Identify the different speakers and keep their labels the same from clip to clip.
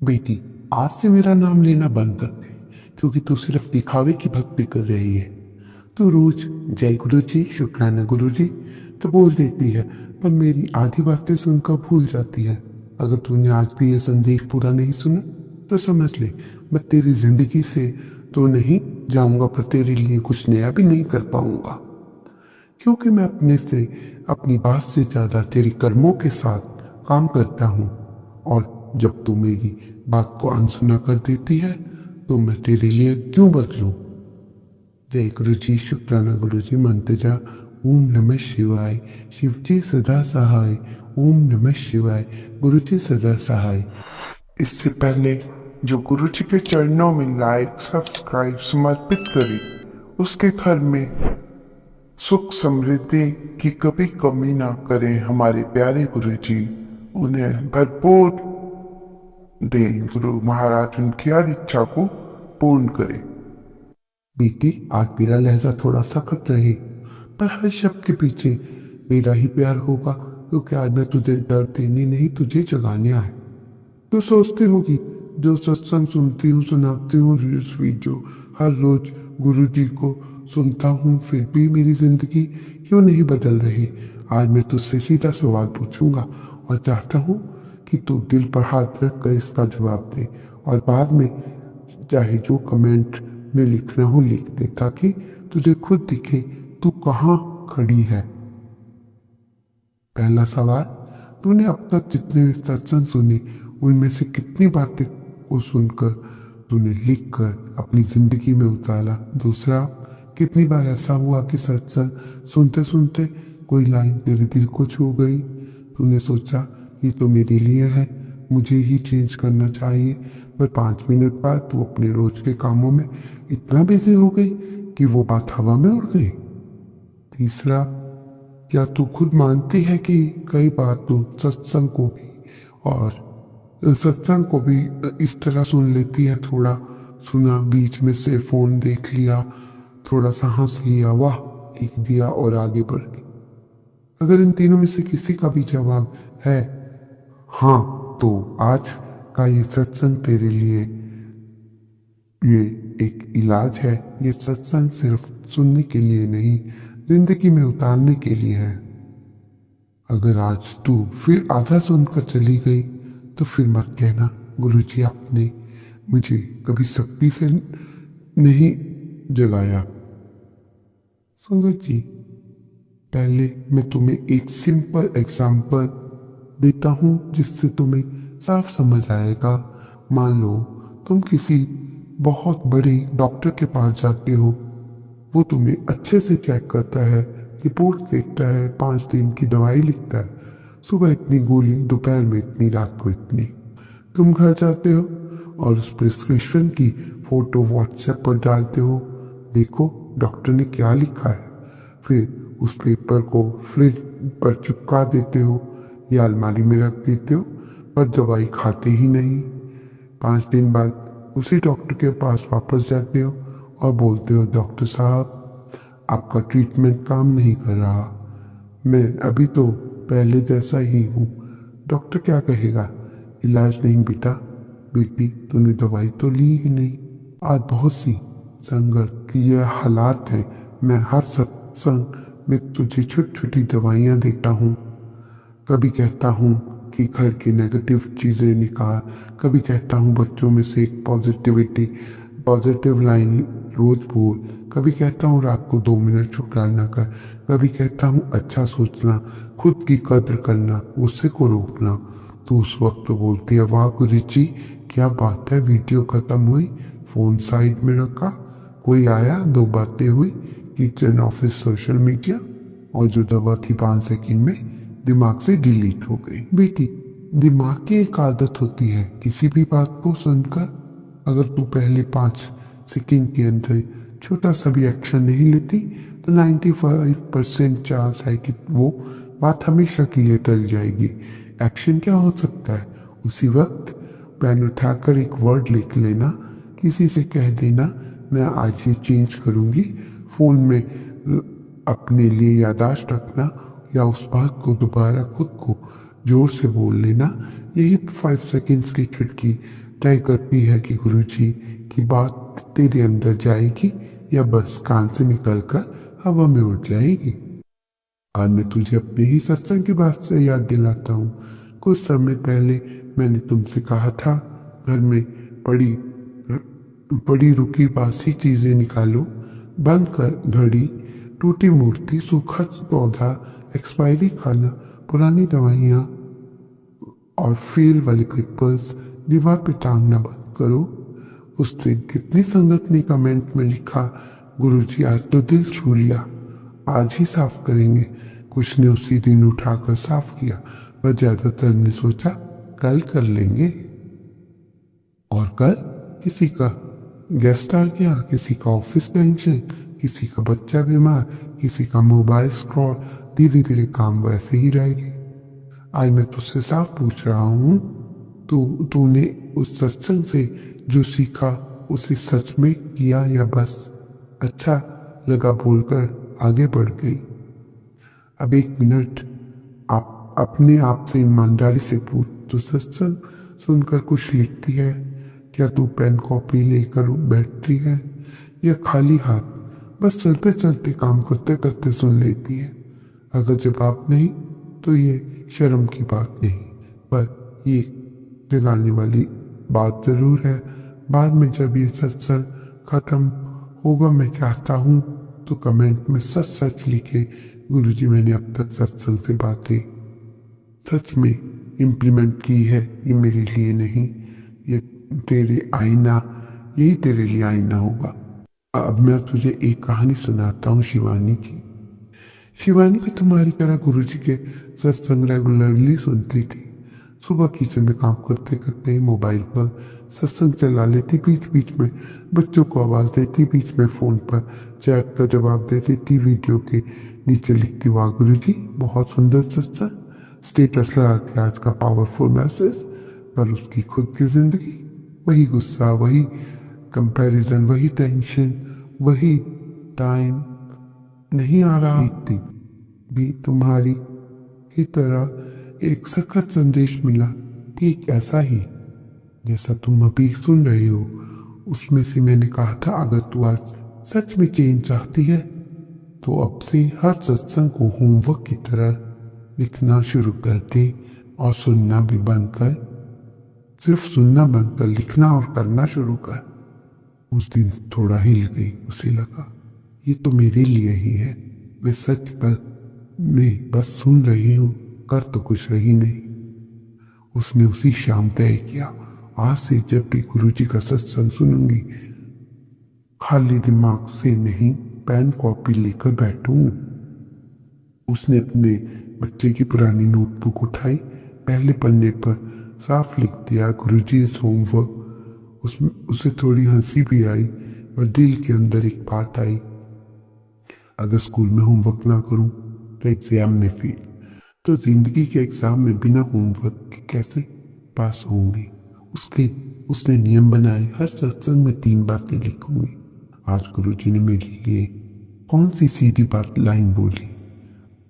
Speaker 1: बेटी, आज से मेरा नाम लेना बंद कर दे, क्योंकि तू सिर्फ दिखावे की भक्ति कर रही है। तू रोज जय गुरु जी, शुक्राना गुरु जी तो बोल देती है, पर मेरी आधी बातें सुनकर भूल जाती है। अगर तूने आज भी यह संदेश पूरा नहीं सुना तो समझ ले, मैं तेरी जिंदगी से तो नहीं जाऊंगा, पर तेरे लिए कुछ नया भी नहीं कर पाऊंगा, क्योंकि मैं अपने से अपनी बात से ज्यादा तेरी कर्मों के साथ काम करता हूँ। और जब तू मेरी बात को अनसुना कर देती है तो मैं तेरे लिए क्यों बदलूं। जय गुरु जी, शुक्राना गुरु जी मंत्र जा। ओम नमः शिवाय। शिव जी सदा सहाय। ओम नमः शिवाय। गुरु जी सदा सहाय।
Speaker 2: इससे पहले जो गुरु जी के चरणों में लाइक सब्सक्राइब समर्पित करे, उसके घर में सुख समृद्धि की कभी कमी ना करें हमारे प्यारे गुरु जी। उन्हें भरपूर दे गुरु महाराज, उनकी हर इच्छा को पूर्ण करे।
Speaker 1: बेटी, आज मेरा लहजा थोड़ा सख्त रहे, पर हर शब्द के पीछे मेरा ही प्यार होगा, क्योंकि आज मैं तुझे दर्द देने नहीं, तुझे जगाने आया। तो सोचते होगी, जो सत्संग सुनती हूँ, सुनाती हूँ, रील्स वीडियो हर रोज गुरु जी को सुनता हूँ, फिर भी मेरी जिंदगी क्यों नहीं बदल रही। आज मैं तुझसे सीधा सवाल पूछूंगा और चाहता हूँ कि तू दिल पर हाथ रख कर इसका जवाब दे, और बाद में चाहे जो कमेंट में लिखना हो लिख दे, ताकि तुझे खुद दिखे तू कहाँ खड़ी है। पहला सवाल, तूने अब तक जितने भी सत्संग सुने उनमें से कितनी बातें को सुनकर तूने लिख कर अपनी जिंदगी में उतारा। दूसरा, कितनी बार ऐसा हुआ कि सत्संग सुनते सुनते कोई लाइन तेरे दिल को छू गई, तूने सोचा ये तो मेरे लिए है, मुझे ही चेंज करना चाहिए, पर 5 मिनट बाद तू अपने रोज के कामों में इतना बिजी हो गई कि वो बात हवा में उड़ गई। तीसरा, क्या तू खुद मानती है कि कई बार तू सत्संग को भी इस तरह सुन लेती है, थोड़ा सुना, बीच में से फोन देख लिया, थोड़ा सा हंस लिया, वाह लिख दिया और आगे बढ़ गई। अगर इन तीनों में से किसी का भी जवाब है हाँ, तो आज का ये सत्संग तेरे लिए ये एक इलाज है। ये सत्संग सिर्फ सुनने के लिए नहीं, जिंदगी में उतारने के लिए है। अगर आज तू फिर आधा सुनकर चली गई तो फिर मत कहना गुरुजी आपने मुझे कभी सख्ती से नहीं जगाया। संगत जी, पहले मैं तुम्हें एक सिंपल एग्जाम्पल देता हूँ जिससे तुम्हें साफ समझ आएगा। मान लो तुम किसी बहुत बड़े डॉक्टर के पास जाते हो, वो तुम्हें अच्छे से चेक करता है, रिपोर्ट देखता है, 5 दिन की दवाई लिखता है, सुबह इतनी गोली, दोपहर में इतनी, रात को इतनी। तुम घर जाते हो और उस प्रिस्क्रिप्शन की फोटो व्हाट्सएप पर डालते हो, देखो डॉक्टर ने क्या लिखा है। फिर उस पेपर को फ्रिज पर चिपका देते हो या अलमारी में रख देते हो, पर दवाई खाते ही नहीं। 5 दिन बाद उसी डॉक्टर के पास वापस जाते हो और बोलते हो, डॉक्टर साहब आपका ट्रीटमेंट काम नहीं कर रहा, मैं अभी तो पहले जैसा ही हूँ। डॉक्टर क्या कहेगा, इलाज नहीं बेटा, बेटी तूने दवाई तो ली ही नहीं। आज बहुत सी संगत की यह हालात है। मैं हर सत्संग में तुझे छोटी छोटी दवाइयाँ देता हूँ। कभी कहता हूँ कि घर की नेगेटिव चीज़ें निकाल, कभी कहता हूँ बच्चों में से एक पॉजिटिव लाइन रोज बोल, कभी कहता हूँ रात को 2 मिनट शुक्राना कर, कभी कहता हूँ अच्छा सोचना, खुद की कद्र करना, गुस्से को रोकना। तो उस वक्त तो बोलती है, वाह गुरुजी क्या बात है, वीडियो खत्म हुई, फोन साइड में रखा, कोई आया, 2 बातें हुई, किचन ऑफिस सोशल मीडिया, और जो दवा थी 5 सेकंड में दिमाग से डिलीट हो गई। बेटी, दिमाग की एक आदत होती है, किसी भी बात को सुनकर अगर तू पहले 5 सेकंड के अंदर छोटा सा भी एक्शन नहीं लेती तो 95% चांस है कि वो बात हमेशा के लिए टल जाएगी। एक्शन क्या हो सकता है, उसी वक्त पेन उठाकर एक वर्ड लिख लेना, किसी से कह देना मैं आज ये चेंज करूँगी, फ़ोन में अपने लिए यादाश्त रखना, या उस बात को दोबारा खुद को जोर से बोल लेना। यही 5 सेकंड्स की खिड़की तय करती है कि गुरुजी की बात तेरे अंदर जाएगी या बस कान से निकलकर हवा में उड़ जाएगी। आज मैं तुझे अपने ही सत्संग की बात से याद दिलाता हूँ। कुछ समय पहले मैंने तुमसे कहा था, घर में पड़ी पड़ी रुकी बासी चीजें निकालो, बंद कर घड़ी, टूटी मूर्ति, सूखा पौधा, एक्सपायरी खाना, पुरानी दवाइयाँ और फेल वाले पेपर्स दीवार पे टांगना बंद करो। उस दिन कितनी संगत ने कमेंट में लिखा, गुरुजी आज तो दिल छू लिया, आज ही साफ करेंगे। कुछ ने उसी दिन उठाकर साफ किया, पर ज्यादातर ने सोचा कल कर लेंगे। और कल किसी का गेस्ट आ गया, किसी का ऑफिस टेंशन, किसी का बच्चा बीमार, किसी का मोबाइल स्क्रॉल, धीरे धीरे काम वैसे ही रहेगी। आज मैं तुझसे साफ पूछ रहा हूँ, तूने उस सत्संग से जो सीखा उसे सच में किया या बस अच्छा लगा बोलकर आगे बढ़ गई? अब एक मिनट आप अपने आप से ईमानदारी से पूछ, तो सत्संग सुनकर कुछ लिखती है? क्या तू पेन कॉपी लेकर बैठती है या खाली हाथ बस चलते चलते काम करते करते सुन लेती है? अगर जवाब नहीं तो ये शर्म की बात नहीं, पर ये जगाने वाली बात जरूर है। बाद में जब ये सत्संग खत्म होगा, मैं चाहता हूँ तो कमेंट में सच सच लिखे, गुरुजी मैंने अब तक सत्संग से बातें सच में इम्प्लीमेंट की है, ये मेरे लिए नहीं, ये तेरे आईना, यही तेरे लिए आईना होगा। अब मैं तुझे एक कहानी सुनाता हूँ शिवानी की। शिवानी भी तुम्हारी तरह गुरुजी के सत्संग रेगुलरली सुनती थी। सुबह किचन में काम करते करते मोबाइल पर सत्संग चला लेती, बीच बीच में बच्चों को आवाज देती, बीच में फोन पर चैट का जवाब दे देती, वीडियो के नीचे लिखती, वाह गुरुजी बहुत सुंदर सत्संग, स्टेटस लगा के आज का पावरफुल मैसेज। पर उसकी खुद की जिंदगी, वही गुस्सा, वही कंपैरिजन, वही टेंशन, वही टाइम नहीं आ रहा थी। भी तुम्हारी ही तरह एक सखत संदेश मिला, ठीक ऐसा ही जैसा तुम अभी सुन रहे हो। उसमें से मैंने कहा था, अगर तू आज सच में चेंज चाहती है तो अब से हर सत्संग को होमवर्क की तरह लिखना शुरू कर दे और सुनना भी बंद कर, सिर्फ सुनना बंद कर, लिखना और करना शुरू कर। उस दिन थोड़ा हिल गई, उसे लगा ये तो मेरे लिए ही है, मैं सच पर मैं बस सुन रही हूँ, कर तो कुछ रही नहीं। उसने उसी शाम तय किया, आज से जब भी गुरुजी का सत्संग सुनूंगी, खाली दिमाग से नहीं, पेन कॉपी लेकर बैठूंगी। उसने अपने बच्चे की पुरानी नोटबुक उठाई, पहले पन्ने पर साफ लिख दिया, गुरुजी इज होमवर्क। उसमें उसे थोड़ी हंसी भी आई, पर दिल के अंदर एक बात आई, अगर स्कूल में होमवर्क ना करूं तो एग्जाम में फेल, तो जिंदगी के एग्जाम में बिना होमवर्क के कैसे पास होंगे। उसने नियम बनाए, हर सत्संग में 3 बातें लिखूंगी। आज गुरुजी ने मेरे लिए कौन सी सीधी बात लाइन बोली,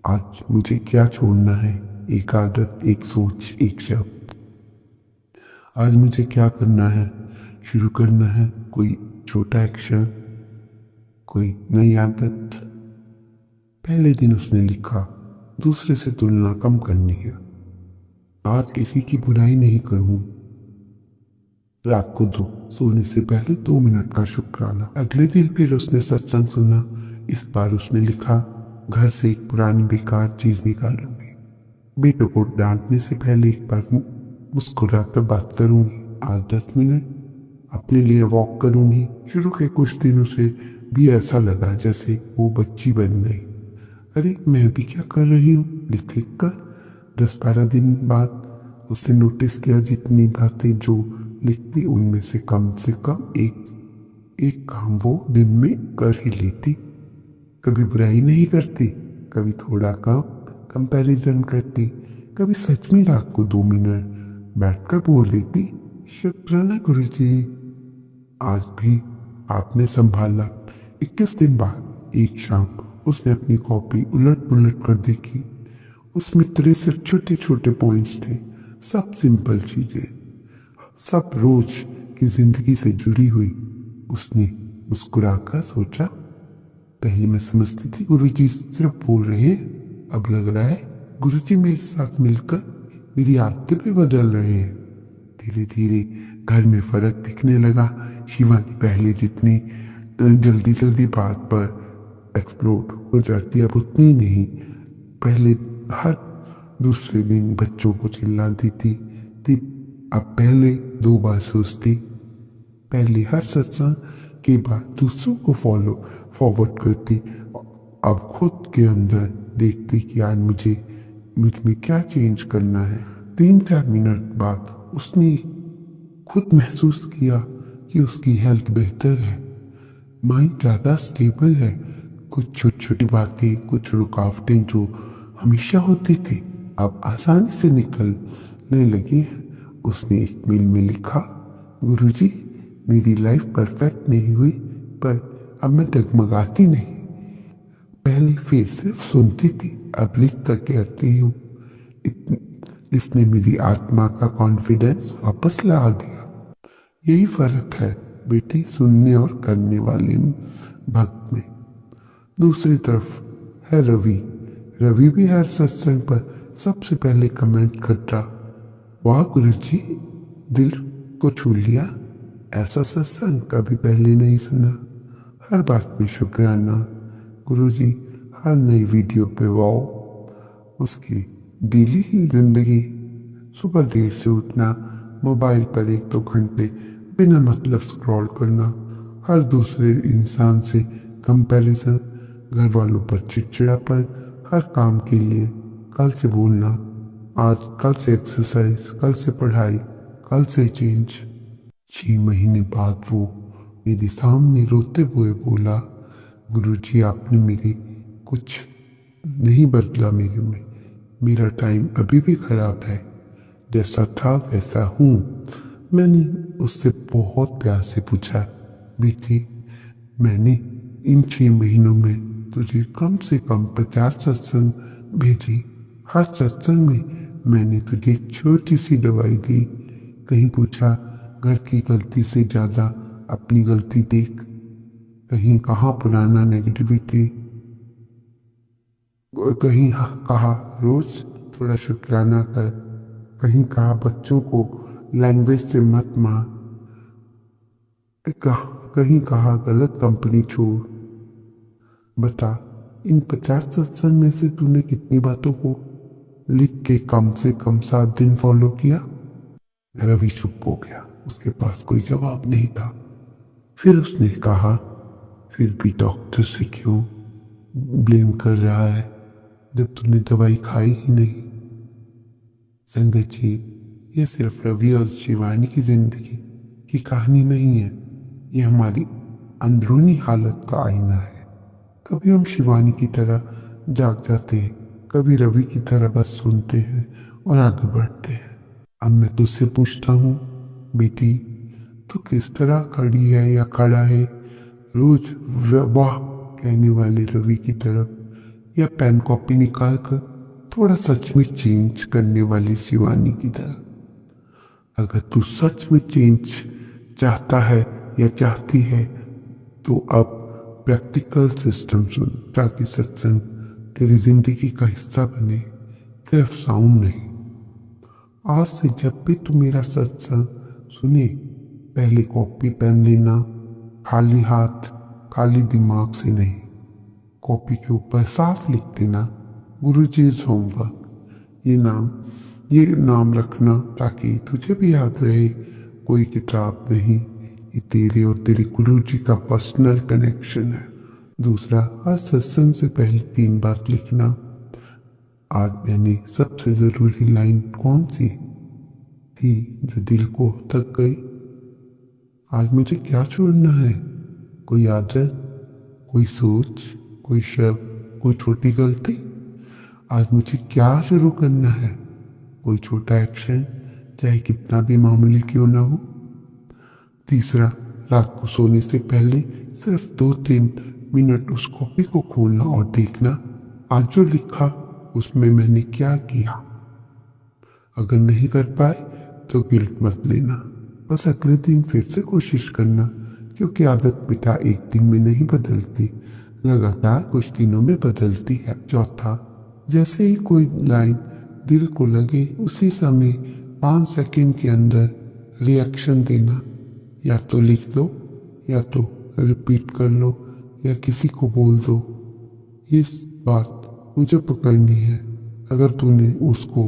Speaker 1: आज मुझे क्या छोड़ना है, एक आदत, एक सोच, एक शब्द। आज मुझे क्या करना है, शुरू करना है कोई छोटा एक्शन, कोई नई आदत। पहले दिन उसने लिखा, दूसरे से तुलना कम करनी है, आज किसी की बुराई नहीं करूं, रात को सोने से पहले 2 मिनट का शुक्राना। अगले दिन फिर उसने सत्संग सुना। इस बार उसने लिखा, घर से एक पुरानी बेकार चीज निकालूंगी, बेटों को डांटने से पहले एक बार मुस्कुराकर बात करूंगी, आज 10 मिनट अपने लिए वॉक करूंगी। शुरू के कुछ दिनों से भी ऐसा लगा जैसे वो बच्ची बन गई। अरे मैं भी क्या कर रही हूँ, लिख लिख कर। 10-12 दिन बाद उसने नोटिस किया, जितनी बातें जो लिखती उनमें से कम एक काम वो दिन में कर ही लेती। कभी बुराई नहीं करती, कभी थोड़ा कम कंपैरिजन करती, कभी सच में रात को 2 मिनट बैठकर बोल देती, शुक्राना गुरुजी, आज भी आपने संभाला। 21 दिन बाद एक शाम उसने अपनी कॉपी उलट पुलट कर देखी। उसमें 63 छोटे छोटे पॉइंट्स थे, सब सिंपल चीजें, सब रोज की जिंदगी से जुड़ी हुई। उसने मुस्कुराकर सोचा, पहले मैं समझती थी गुरुजी सिर्फ बोल रहे हैं, अब लग रहा है गुरुजी मेरे साथ मिलकर मेरी आदतें भी बदल रहे हैं। धीरे धीरे घर में फर्क दिखने लगा। शिवानी पहले जितनी जल्दी जल्दी बात पर एक्सप्लोड हो जाती अब उतनी नहीं। पहले हर दूसरे दिन बच्चों को चिल्लाती थी, अब पहले 2 बार सोचती। पहले हर सत्संग के बाद दूसरों को फॉलो फॉरवर्ड करती, अब खुद के अंदर देखती कि आज मुझ में क्या चेंज करना है। 3-4 मिनट बाद उसने खुद महसूस किया कि उसकी हेल्थ बेहतर है, माइंड ज़्यादा स्टेबल है। कुछ छोटी छोटी बातें, कुछ रुकावटें जो हमेशा होती थी अब आसानी से निकलने लगी हैं। उसने एक मेल में लिखा, गुरुजी मेरी लाइफ परफेक्ट नहीं हुई पर अब मैं डगमगाती नहीं। पहले फिर सिर्फ सुनती थी, अब लिख कर कहती हूँ। इसने मेरी आत्मा का कॉन्फिडेंस वापस ला दिया। यही फर्क है बेटे, सुनने और करने वाले भक्त में। दूसरी तरफ है रवि। रवि भी हर सत्संग पर सबसे पहले कमेंट करता, वाह गुरुजी दिल को छू लिया, ऐसा सत्संग कभी पहले नहीं सुना, हर बात में शुक्राना गुरुजी, हर नई वीडियो पे वाओ। उसकी डेली जिंदगी, सुबह देर से उठना, मोबाइल पर 1-2 घंटे बिना मतलब स्क्रॉल करना, हर दूसरे इंसान से कंपैरिजन, घर वालों पर चिड़चिड़ापन, हर काम के लिए कल से बोलना, आज कल से एक्सरसाइज, कल से पढ़ाई, कल से चेंज। 6 महीने बाद वो मेरे सामने रोते हुए बोला, गुरुजी आपने मेरे कुछ नहीं बदला मेरे में, मेरा टाइम अभी भी खराब है, जैसा था वैसा हूँ। मैंने उससे बहुत प्यार से पूछा, बेटी मैंने इन 6 महीनों में तुझे कम से कम 50 सत्संग भेजी, हर सत्संग में मैंने तुझे एक छोटी सी दवाई दी, कहीं पूछा घर की गलती से ज़्यादा अपनी गलती देख, कहीं कहा पुराना नेगेटिविटी, कहीं कहा रोज थोड़ा शुक्राना कर, कहीं कहा बच्चों को लैंग्वेज से मत मार, कहीं कहा गलत कंपनी छोड़। बता इन 50 सत्संग में से तूने कितनी बातों को लिख के कम से कम 7 दिन फॉलो किया? रवि चुप हो गया, उसके पास कोई जवाब नहीं था। फिर उसने कहा, फिर भी डॉक्टर से क्यों ब्लेम कर रहा है जब तूने दवाई खाई ही नहीं? संगत जी, ये सिर्फ रवि और शिवानी की जिंदगी की कहानी नहीं है, ये हमारी अंदरूनी हालत का आईना है। कभी हम शिवानी की तरह जाग जाते हैं, कभी रवि की तरह बस सुनते हैं और आगे बढ़ते हैं। अब मैं तुझसे पूछता हूँ बेटी, तू किस तरह खड़ी है या खड़ा है? रोज वाह कहने वाले रवि की तरफ, या पेन कॉपी निकाल कर थोड़ा सच में चेंज करने वाली शिवानी की तरफ? अगर तू सच में चेंज चाहता है या चाहती है तो अब प्रैक्टिकल सिस्टम सुन, ताकि सत्संग तेरी जिंदगी का हिस्सा बने, सिर्फ साउंड नहीं। आज से जब भी तू मेरा सत्संग सुने, पहले कॉपी पेन लेना, खाली हाथ खाली दिमाग से नहीं। कॉपी के ऊपर साफ लिख देना, गुरुजी's होमवर्क, ये नाम रखना ताकि तुझे भी याद रहे, कोई किताब नहीं, ये तेरे और तेरे गुरुजी का पर्सनल कनेक्शन है। दूसरा, हर सत्संग से पहले 3 बात लिखना, आज मैंने सबसे जरूरी लाइन कौन सी थी जो दिल को तक गई? आज मुझे क्या छोड़ना है? कोई आदत, कोई सोच, कोई शब्द, कोई छोटी गलती? आज मुझे क्या शुरू करना है? कोई छोटा एक्शन, चाहे कितना भी मामूली क्यों ना हो। तीसरा, रात को सोने से पहले सिर्फ 2-3 मिनट उस कॉपी को खोलना और देखना, आज जो लिखा उसमें मैंने क्या किया। अगर नहीं कर पाए तो गिल्ट मत लेना, बस अगले दिन फिर से कोशिश करना, क्योंकि आदत बेटा एक दिन में नहीं बदलती, लगातार कुछ दिनों में बदलती है। चौथा, जैसे ही कोई लाइन दिल को लगे उसी समय 5 सेकंड के अंदर रिएक्शन देना, या तो लिख लो, या तो रिपीट कर लो, या किसी को बोल दो, इस बात मुझे पकड़नी है। अगर तूने उसको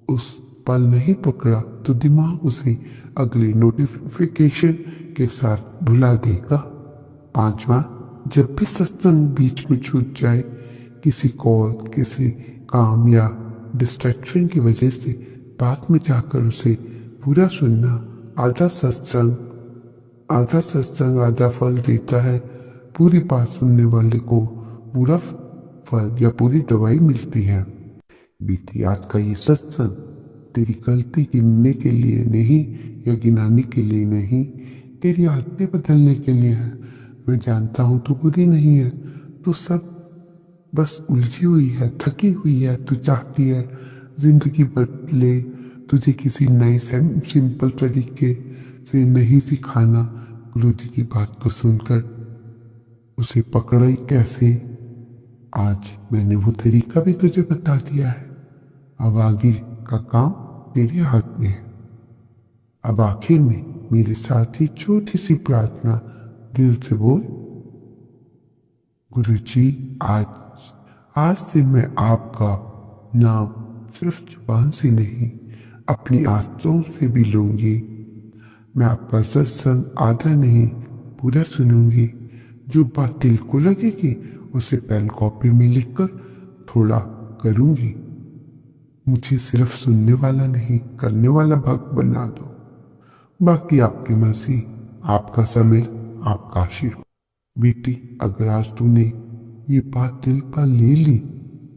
Speaker 1: उस पल नहीं पकड़ा तो दिमाग उसे अगली नोटिफिकेशन के साथ भुला देगा। 5वां, जब भी सत्संग बीच में छूट जाए, किसी कॉल, किसी काम या डिस्ट्रैक्शन की वजह से, बाद में जाकर उसे पूरा सुनना। आधा सत्संग आधा फल देता है। पूरी बात सुनने वाले को पूरा फल या पूरी दवाई मिलती है। बेटी, आज का ये सत्संग तेरी गलती गिनने के लिए नहीं या गिनाने के लिए नहीं, तेरी आदतें बदलने के लिए है। मैं जानता हूँ तू बुरी नहीं है, तू सब बस उलझी हुई है, थकी हुई है। तू चाहती है जिंदगी बदले, तुझे किसी नए सिंपल तरीके से नहीं सिखाना। गुरु जी की बात को सुनकर उसे पकड़ा ही कैसे? आज मैंने वो तरीका भी तुझे बता दिया है। अब आगे का काम तेरे हाथ में है। अब आखिर में मेरे साथ ही छोटी सी प्रार्थना दिल से बोल, गुरु जी, आज से मैं आपका नाम सिर्फ जुबान से नहीं, अपनी आंखों से भी लूंगी। मैं आपका सत्संग आधा नहीं पूरा सुनूंगी। जो बात दिल को लगेगी उसे पेन कॉपी में लिखकर थोड़ा करूंगी। मुझे सिर्फ सुनने वाला नहीं, करने वाला भक्त बना दो। बाकी आपकी मर्जी, आपका समय, आपका आशीर्वाद। बेटी, अगर आज तूने ये बात दिल पर ले ली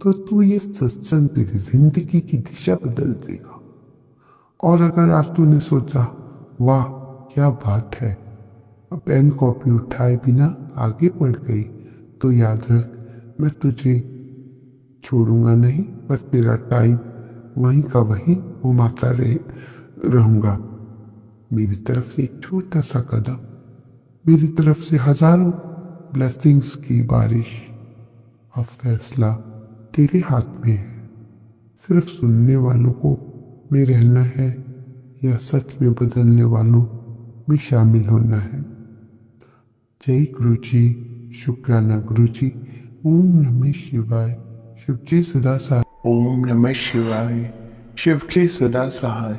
Speaker 1: तो तू ये सत्संग तेरी जिंदगी की दिशा बदल देगा। और अगर आज तूने सोचा, वाह क्या बात है, पेन कॉपी उठाए बिना आगे बढ़ गई, तो याद रख, मैं तुझे छोड़ूंगा नहीं, पर तेरा टाइम वहीं का वहीं घुमाता रहूंगा। मेरी तरफ से एक छोटा सा कदम, मेरी तरफ से हजारों ब्लेसिंग्स की बारिश। अब फैसला तेरे हाथ में है। सिर्फ सुनने वालों को में रहना है या सच में बदलने वालों में शामिल होना है। जय गुरु जी, शुक्राना गुरु जी। ओम नमः शिवाय। शिव जी सदा सहाय।
Speaker 2: ओम नमः शिवाय। शिव जी सदा सहाय।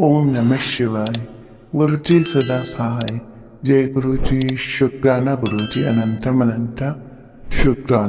Speaker 2: ओम नमः शिवाय। गुरु जी सदा सहाय। जय गुरु जी, शुक्राना गुरु जी, अनंतम अनंत शुक्राना।